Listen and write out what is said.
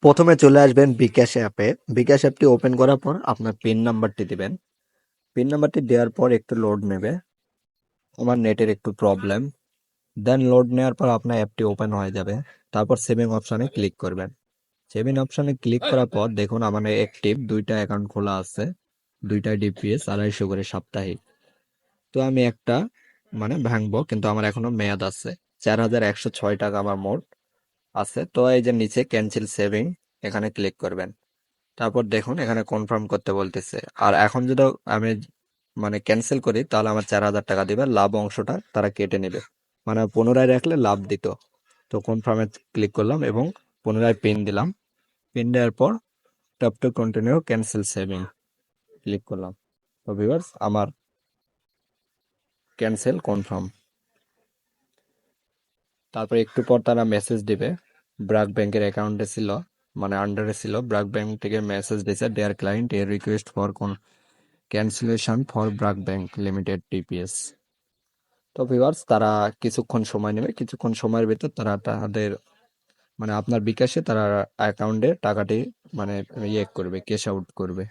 প্রথমে চলে আসবেন বিকাশ অ্যাপে। বিকাশ অ্যাপটি ওপেন করার পর আপনার পিন নাম্বারটি দিবেন। পিন নাম্বারটি দেওয়ার পর একটু লোড নেবে। আমার নেটের একটু প্রবলেম। দেন লোড নেওয়ার পর আপনার অ্যাপটি ওপেন হয়ে যাবে। তারপর সেভিং অপশনে ক্লিক করবেন। সেভিং অপশনে ক্লিক করার পর দেখুন আমার অ্যাক্টিভ 2টা অ্যাকাউন্ট খোলা আছে, 2টাই ডিপিএস 250 করে সাপ্তাহিক। তো আমি একটা ভাঙবো, কিন্তু আমার এখনো মেয়াদ আছে। 4106 টাকা আমার মোট আছে। তো এই যে নিচে ক্যান্সেল সেভিং, এখানে ক্লিক করবেন। তারপর দেখুন এখানে কনফার্ম করতে বলতেছে। আর এখন যদি আমি ক্যান্সেল করি তাহলে আমার 4000 টাকা দিবে, লাভ অংশটা তারা কেটে নেবে। পুনরায় রাখলে লাভ দিত। তো কনফার্মে ক্লিক করলাম এবং পুনরায় পিন দিলাম। পিন দেওয়ার পর top to continue cancel saving click করলাম। তো ভিউয়ার্স আমার ক্যান্সেল কনফার্ম। তারপর একটু পর তারা মেসেজ দিবে। ব্র্যাক ব্যাংকের অ্যাকাউন্টে ছিল, আন্ডারে ছিল। ব্র্যাক ব্যাংক থেকে মেসেজ দিছে, dear client a request for cancellation for BRAC bank limited TPS. তো ভিউয়ার্স তারা কিছুক্ষণ সময় নেবে, কিছুক্ষণ সময়ের ভিতর তারা তাদের আপনার বিকাশে তারা অ্যাকাউন্টে টাকাটি মানে ইয়ে করবে, ক্যাশ আউট করবে।